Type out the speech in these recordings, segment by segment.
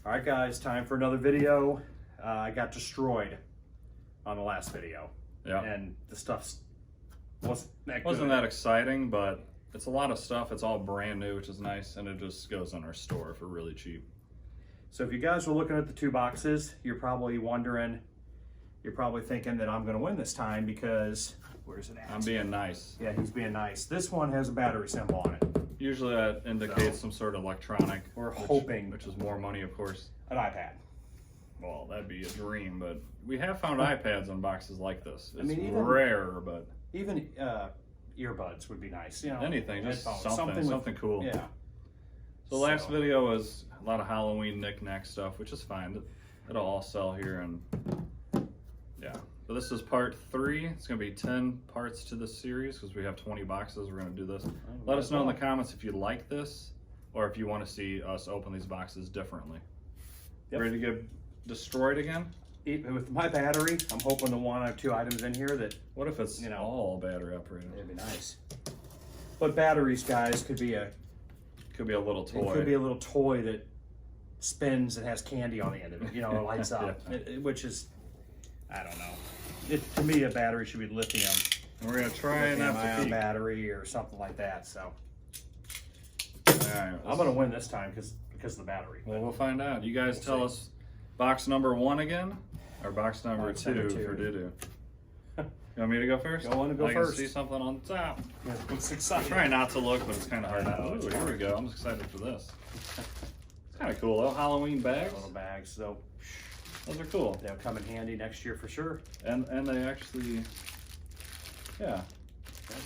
All right, guys, time for another video. I got destroyed on the last video. Yeah. And the stuff wasn't that good. Wasn't that exciting, but it's a lot of stuff. It's all brand new, which is nice, and it just goes in our store for really cheap. So if you guys were looking at the two boxes, you're probably wondering, you're probably thinking that I'm going to win this time because, where's it at? I'm being nice. Yeah, he's being nice. This one has a battery symbol on it. Usually that indicates some sort of electronic. We're hoping. Which is more money, of course. An iPad. Well, that'd be a dream, but we have found iPads in boxes like this. It's even rare, but... Even earbuds would be nice. You know, anything, just headphones, something cool. Yeah. So last video was a lot of Halloween knick-knack stuff, which is fine. It'll all sell here, and yeah. So this is part 3. It's going to be 10 parts to this series because we have 20 boxes. We're going to do this. Let us know in the comments if you like this or if you want to see us open these boxes differently. Yep. Ready to get destroyed again? With my battery, I'm hoping to one or two items in here that... What if it's all battery operated? It'd be nice. But batteries, guys, could be a little toy. It could be a little toy that spins and has candy on the end of it. You know, it lights up, Yeah. which is, I don't know. To me, a battery should be lithium. And we're gonna try not to peek. Battery or something like that. So, all right, I'm gonna win this time because of the battery. Well, we'll find out. You guys tell us box number 1 again, or box number 2 for doo-doo. You want me to go first? Go on and go first. I can see something on the top. Yeah, looks exciting. Try not to look, but it's kind of hard not to. Ooh, here we go. I'm excited for this. It's kind of cool. Little Halloween bags. Little bags. So those are cool. They'll come in handy next year for sure. And they actually, yeah.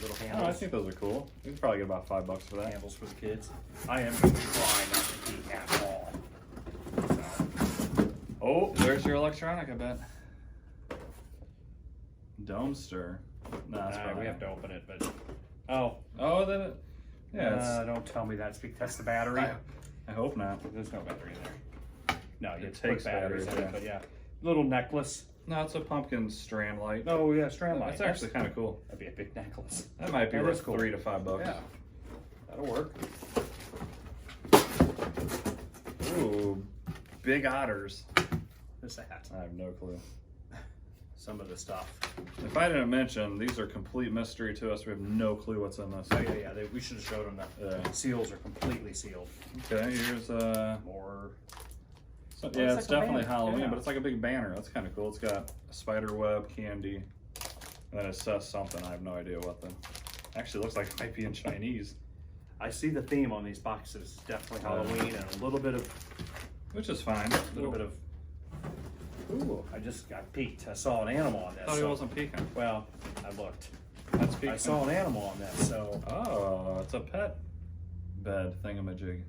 Little handles. Oh, I think those are cool. We could probably get about $5 for that. Handles for the kids. I am going to try not to peek at all. So. Oh, there's your electronic, I bet. Dome stir. No, that's we have to open it, but oh, then yeah. Don't tell me that's the battery. I hope not. There's no battery in there. No, you takes put batteries in batteries, it, but yeah, little necklace. No, it's a pumpkin strand light. Oh yeah, strand light. That's actually kind of cool. That'd be a big necklace. That might be worth cool. $3 to $5. Yeah, that'll work. Ooh, big otters. What's that? I have no clue. Some of the stuff. If I didn't mention, these are complete mystery to us. We have no clue what's in this. Oh yeah. We should have showed them that. The seals are completely sealed. Okay, here's more. So, yeah, it's definitely Halloween, but it's like a big banner. That's kind of cool. It's got a spider web, candy, and then it says something. I have no idea what the. Actually, looks like it might be in Chinese. I see the theme on these boxes. Definitely Halloween and a little bit of. Which is fine. A little bit of. Ooh, I just got peeked. I saw an animal on this. I thought he wasn't peeking. Well, I looked. That's peeking. I saw an animal on this, so. Oh, it's a pet bed thingamajig.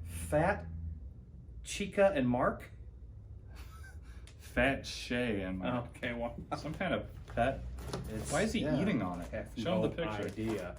Fat Chica and Mark? Fat Shay and Mark. Oh, okay, well. Some kind of pet. Why is he eating on it? Show him the picture. Idea.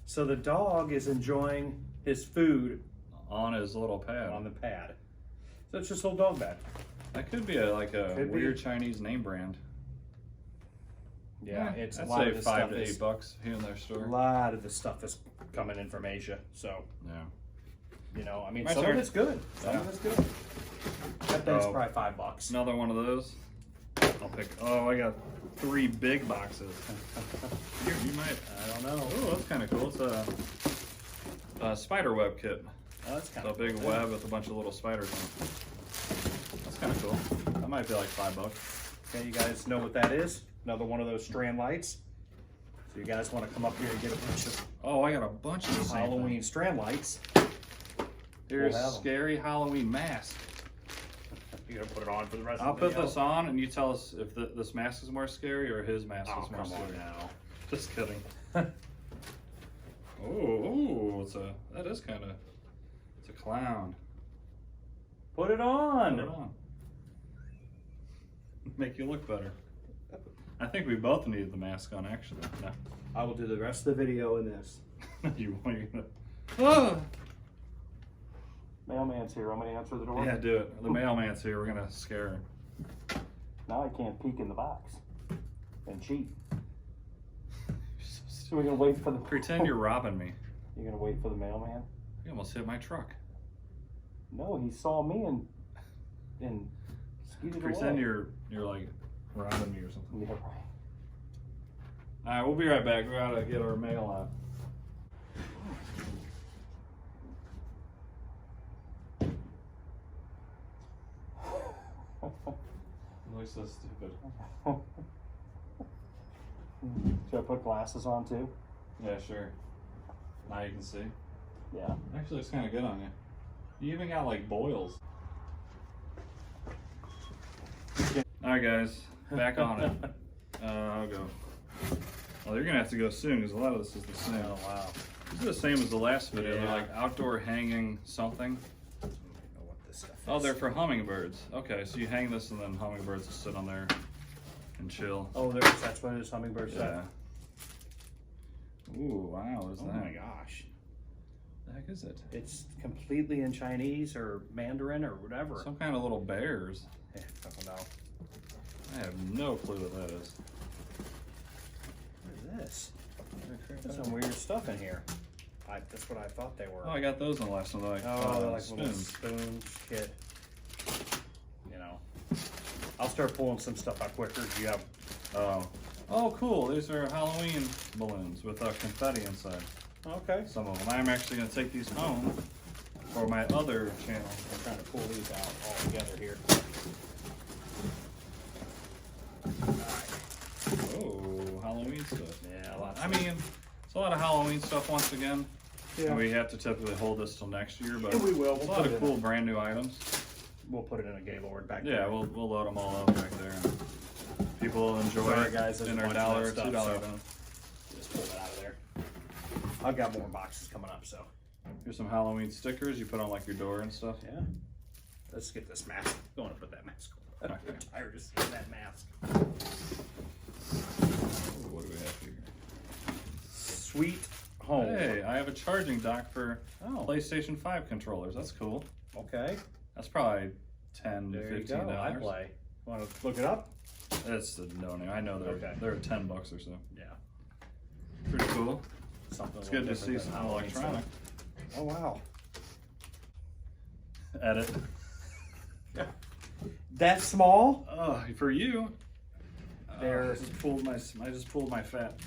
So the dog is enjoying his food on his little pad. On the pad. So it's just a little dog bed. That could be a weird Chinese name brand. Yeah, it's I'd a lot say of the $5 stuff to $8 here in their store. A lot of the stuff is coming in from Asia, so yeah. You know, I mean, My some turn. of it's good. Some of it's good. That thing's probably $5. Another one of those. I'll pick. Oh, I got 3 big boxes. You might. I don't know. Oh, that's kind of cool. It's a spider web kit. Oh, that's kind of a big web with a bunch of little spiders on it. That's kind of cool. That might be like $5. Okay, you guys know what that is? Another one of those strand lights. So you guys want to come up here and get a bunch of I got a bunch of Halloween strand lights. Here's a scary Halloween mask. You're gonna put it on for the rest I'll of the video? put this on and you tell us if this mask is more scary or his mask is more scary. Now. Just kidding. Oh, that is kind of, it's a clown. Put it on. Put it on. Make you look better. I think we both needed the mask on, actually. No. I will do the rest of the video in this. You're gonna. Oh! Mailman's here. I'm gonna answer the door. Yeah, do it. The mailman's here. We're gonna scare her. Now I can't peek in the box and cheat. So we're gonna wait for the. Pretend you're robbing me. You're gonna wait for the mailman. You almost hit my truck. No, he saw me and skeeted away. Pretend you're like robbing me or something. Yeah, right. All right, we'll be right back. We gotta get our mail out. Looks so stupid. Should I put glasses on too? Yeah, sure. Now you can see. Yeah. Actually, looks kind of good on you. You even got like boils. All right, guys, back on it. I'll go. Well, you're gonna have to go soon because a lot of this is the same. Oh wow. This is the same as the last video. Yeah. They're like outdoor hanging something. I don't know what this stuff is. Oh, they're for hummingbirds. Okay, so you hang this and then hummingbirds will sit on there and chill. Oh, that's what it is. Hummingbird Yeah. stuff. Ooh, wow, what is Oh that? my gosh. The heck is it? It's completely in Chinese or Mandarin or whatever. Some kind of little bears. Yeah, I don't know. I have no clue what that is. What is this? There's some weird stuff in here. That's what I thought they were. Oh, I got those in the last one. They're like, They're like little spoons. spoons, kit. You know, I'll start pulling some stuff out quicker. You have. Oh, cool. These are Halloween balloons with confetti inside. Okay. Some of them. I'm actually going to take these home for my other channel. I'm trying to pull these out all together here. Oh, Halloween stuff. Yeah, lots. I mean, it's a lot of Halloween stuff once again. Yeah. And we have to typically hold this till next year, but Yeah, we will. a lot of cool brand new items. We'll put it in a Gaylord back Yeah, there. we'll load them all up back there. And people will enjoy Sorry, it guys, there's in a their bunch of $1 or that stuff, $2 so- bin. Just pull that out of there. I've got more boxes coming up, so. Here's some Halloween stickers you put on like your door and stuff. Yeah. Let's get this mask. Don't want to put that mask on. Okay. I'm tired of seeing that mask. Ooh, what do we have here? Sweet home. Hey, I have a charging dock for Oh. PlayStation 5 controllers. That's cool. Okay. That's probably $10 to There you $15. go. I play. Want to look it up? That's the no name. I know Okay. they're $10 or so. Yeah. Pretty cool. Something. It's good to see some electronic. Oh wow. Edit. That small? Oh, for you. There. I just pulled my fat.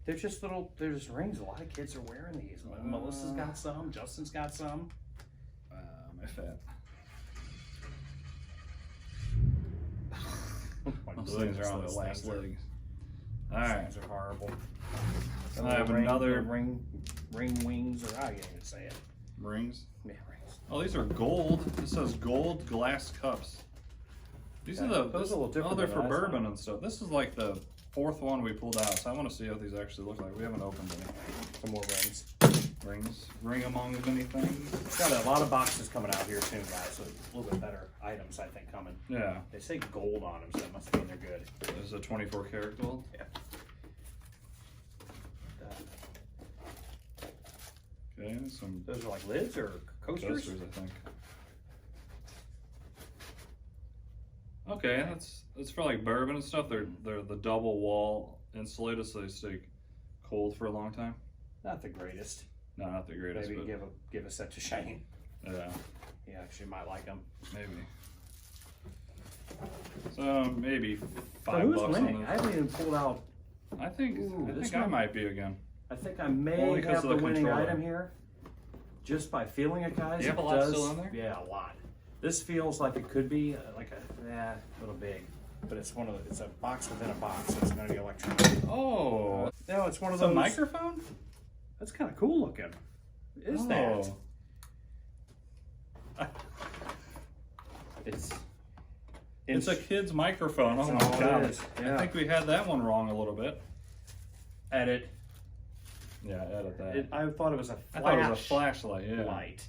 They're just little. They're just rings. A lot of kids are wearing these. Melissa's got some. Justin's got some. My fat. Oh my Those things are on the those last things are- legs. Those All right. things are horrible. I have another ring wings, or I can't even say it. rings. Yeah, rings. Oh, these are gold. It says gold glass cups. These Yeah, are the. those are a little different Oh, they're than for the last bourbon and stuff. This is like the fourth one we pulled out, so I want to see what these actually look like. We haven't opened any. Some more rings. Rings. Ring among many things. It's got a lot of boxes coming out here soon, guys. So a little bit better items, I think, coming. Yeah. They say gold on them, so that must mean they're good. This is a 24 karat gold. Yeah. Okay, some Those are like lids or coasters? coasters, I think. Okay, that's for like bourbon and stuff. They're the double wall insulated, so they stay cold for a long time. Not the greatest. No, not the greatest, Maybe but give a set to Shane. yeah, He actually might like them. maybe. So maybe So $5 who's on winning? those. I haven't even pulled out. I think Ooh, I this think I one- might be again. I think I may Only 'cause have of the the winning controller. item here. Just by feeling it, guys. Do you have it a lot does- still in there? Yeah, a lot. This feels like it could be like a little big, but it's it's a box within a box, so it's going to be electronic. Oh, No, it's one of it's a those. microphone. That's kind of cool looking. Is that? Oh. It's It's a kid's microphone. Oh That's my all it god! is, yeah. I think we had that one wrong a little bit. edit. Yeah, edit that. I thought it was a I flash thought it was a flashlight. Yeah, light.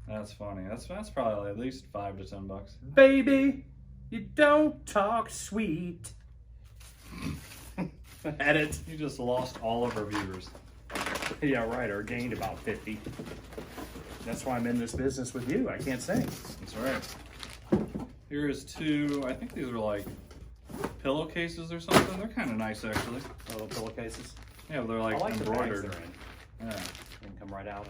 that's funny. That's probably at least $5 to $10. Baby, you don't talk sweet. Edit. You just lost all of our viewers. Yeah, right. Or gained about 50. That's why I'm in this business with you. I can't sing. That's right. Here is two. I think these are like pillowcases or something. They're kind of nice actually. Little pillowcases. Yeah, they're I like like the bags embroidered. they're in. Yeah. They can come right out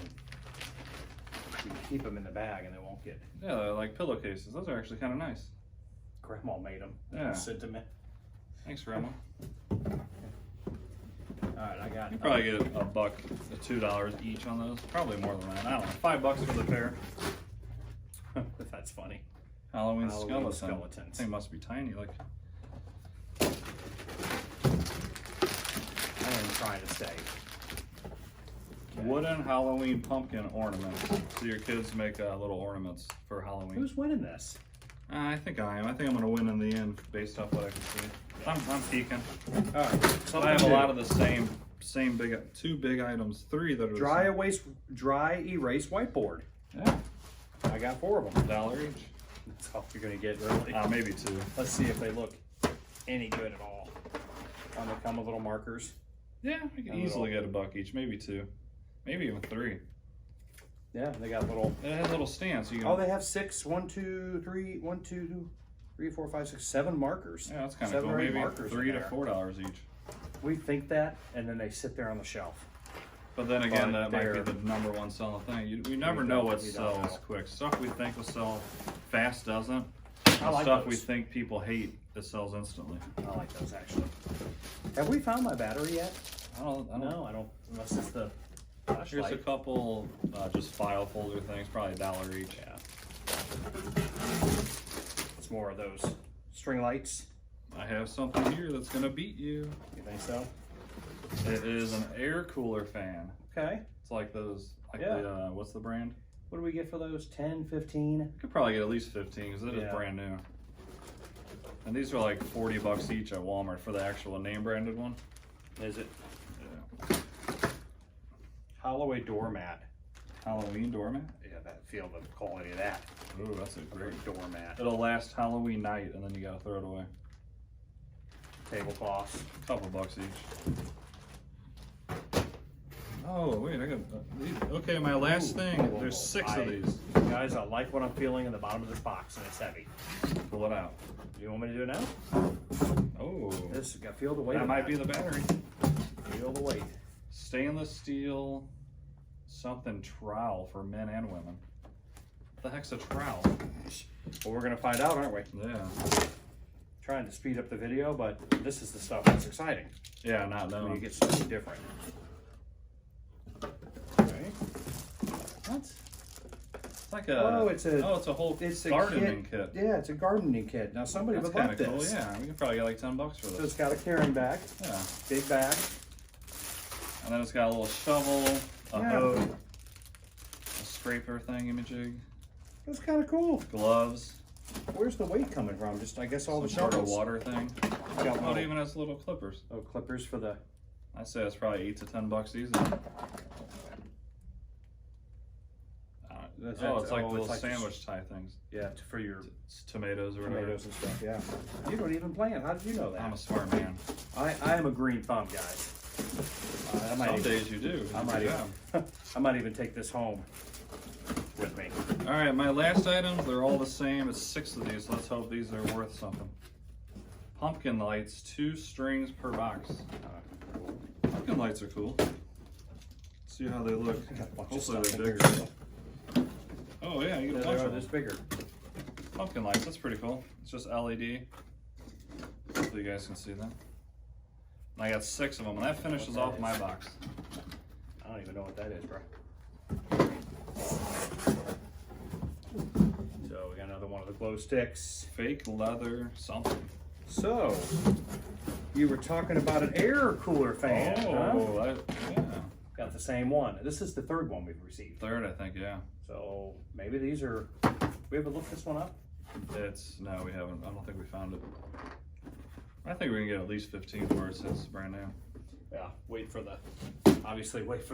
and You can keep them in the bag and they won't get. Yeah, they're like pillowcases. Those are actually kind of nice. Grandma made them. Yeah. Sentiment. Thanks, Grandma. All right, I got. You probably get $1 to $2 each on those. Probably more than that. I don't know. $5 for the pair. That's funny. Halloween Skeletons. That thing must be tiny. Like, I am trying to stay. Okay. wooden Halloween pumpkin ornaments. So your kids make little ornaments for Halloween. Who's winning this? I think I am. I think I'm going to win in the end based off what I can see. I'm peeking. All right. I have a lot of the same big, 2 big items, 3 that are Dry erase whiteboard. Yeah. I got 4 of them. $1 each. That's all you're gonna get, really. Maybe 2. Let's see if they look any good at all. They come with little markers. Yeah, we can easily get $1 each, maybe 2, maybe even 3. Yeah, they got little. It has little stands. You can, Oh, they have 6. 1, 2, 3. 1, 2, 3, 4, 5, 6, 7 markers. yeah, that's kind of cool. Maybe $3 to $4 each. We think that, and then they sit there on the shelf. But then again, that might be the #1 selling thing. We never know what we don't sells know. quick. Stuff we think will sell fast doesn't. I like Stuff we those. think people hate, it sells instantly. I like those actually. Have we found my battery yet? I don't. No, I don't. Unless it's the Here's a flashlight. couple just file folder things, probably $1 each. Yeah. It's more of those string lights. I have something here that's gonna beat you. You think so? It is an air cooler fan. Okay. It's like those, Yeah. the what's the brand? What do we get for those? 10, 15? You could probably get at least 15 because it is Yeah. brand new. And these are like $40 each at Walmart for the actual name branded one. Is it? Yeah. Holloway doormat. Halloween doormat. Yeah, that feel the quality of that. Ooh, that's a great. Doormat. It'll last Halloween night, and then you gotta throw it away. Tablecloth. Couple bucks each. Oh wait, I got these. Okay, my last thing. Whoa, There's 6 of these. Guys, I like what I'm feeling in the bottom of this box, and it's heavy. Pull it out. You want me to do it now? Oh, This, I feel the weight. that of might be the battery. Feel the weight. Stainless steel, something trowel for men and women. What the heck's a trowel? Well, we're gonna find out, aren't we? Yeah. Trying to speed up the video, but this is the stuff that's exciting. Yeah, not When you knowing. get something different. Okay. What? It's like a. Oh, it's a whole it's a gardening kit. Yeah, it's a gardening kit. Now somebody That's would kind like of cool. this. Yeah, we can probably get like $10 for So this. it's got a carrying bag, Yeah, big bag. and then it's got a little shovel, a Yeah. hoe, a scraper thingamajig, It's kind of cool. gloves, Where's the weight coming from? Just I guess all the some sort of shovels. water thing. Got Oh, it little, even has little clippers. clippers for the. I'd say it's probably $8 to $10 easy. That's- Oh, it's like oh, little it's like sandwich tie things. Yeah, for your It's tomatoes or whatever. tomatoes and stuff. Yeah. You don't even plant. How did you know that? I'm a smart man. I am a green thumb, guys. I might Some even, days you do. I Good might job. even, I might even take this home with me. All right, my last items, they're all the same. It's 6 of these. Let's hope these are worth something. Pumpkin lights, 2 strings per box. Pumpkin lights are cool. See how they look. Hopefully they're bigger. Oh yeah, you get a bunch They are of this them. bigger. Pumpkin lights, that's pretty cool. It's just LED. Hopefully you guys can see that. And I got 6 of them, and that finishes off my box. I don't even know what that is, bro. So we got another one of the glow sticks. Fake leather something. So you were talking about an air cooler fan. huh? Oh, yeah. Got the same one. This is the 3rd one we've received. 3rd, I think, yeah. So maybe these are. We ever looked this one up? No, we haven't. I don't think we found it. I think we can get at least 15 for it since it's brand new. Yeah. Wait for the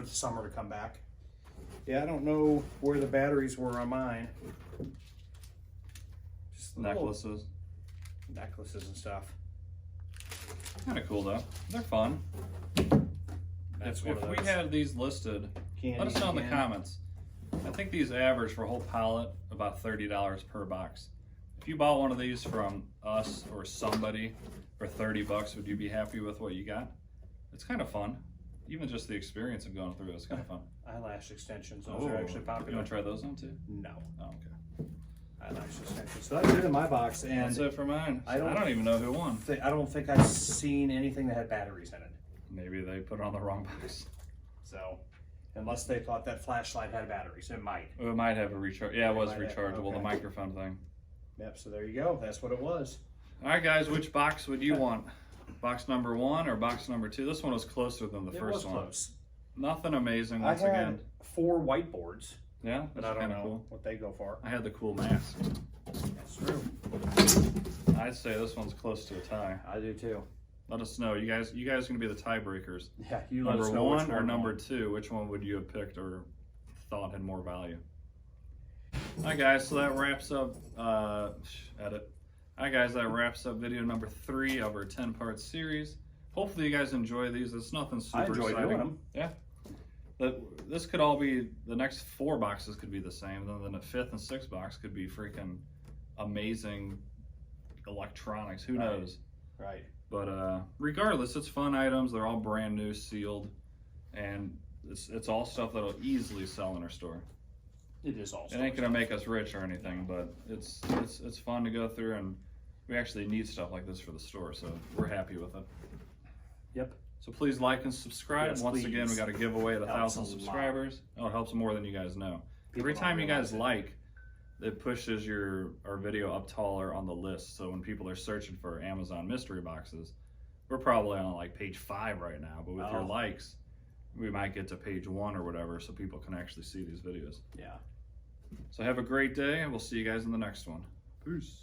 summer to come back. Yeah, I don't know where the batteries were on mine. Just little Necklaces. necklaces and stuff. Kind of cool though. They're fun. That's If one of we those. had these listed, let us know in the comments. I think these average for a whole pallet about $30 per box. If you bought one of these from us or somebody for $30, would you be happy with what you got? It's kind of fun. even just the experience of going through it is kind of fun. Eyelash extensions, those are actually popular. You want to try those on too? No. Oh, okay. Eyelash extensions. So that's it in my box, and That's it for mine. I don't even know who won. I don't think I've seen anything that had batteries in it. Maybe they put it on the wrong box. So, unless they thought that flashlight had batteries, it might. Well, it might have a recharge. Yeah, it was might have, rechargeable, okay. the microphone thing. Yep, so there you go. That's what it was. All right, guys, which box would you want? Box number 1 or box number 2? This one was closer than the first one. Close. Nothing amazing once I had again. 4 whiteboards, Yeah, but that's I don't kind of know cool. what they go for. I had the cool mask. That's true. I'd say this one's close to a tie. I do too. Let us know. You guys are gonna be the tiebreakers. Yeah, you let Number us know 1 which or one number 2? Which one would you have picked or thought had more value? All right, guys. So that wraps up. Edit. All right, guys. That wraps up video number 3 of our 10-part series. Hopefully, you guys enjoy these. It's nothing super I enjoy exciting. doing them. Yeah. This could all be, the next 4 boxes could be the same. Then the 5th and 6th box could be freaking amazing electronics. Who knows? Right. But regardless, it's fun items. They're all brand new, sealed, and it's all stuff that'll easily sell in our store. It is also. It ain't gonna make us rich or anything, but it's fun to go through, and we actually need stuff like this for the store, so we're happy with it. Yep. So please like and subscribe. Yes, Once please. again, we got a giveaway at Helps 1,000 a lot. subscribers. Oh, it helps more than you guys know. Every don't time you realize guys it. like, it pushes our video up taller on the list. So when people are searching for Amazon mystery boxes, we're probably on like page 5 right now. But with your Oh. likes, we might get to page 1 or whatever, so people can actually see these videos. Yeah. So have a great day, and we'll see you guys in the next one. Peace.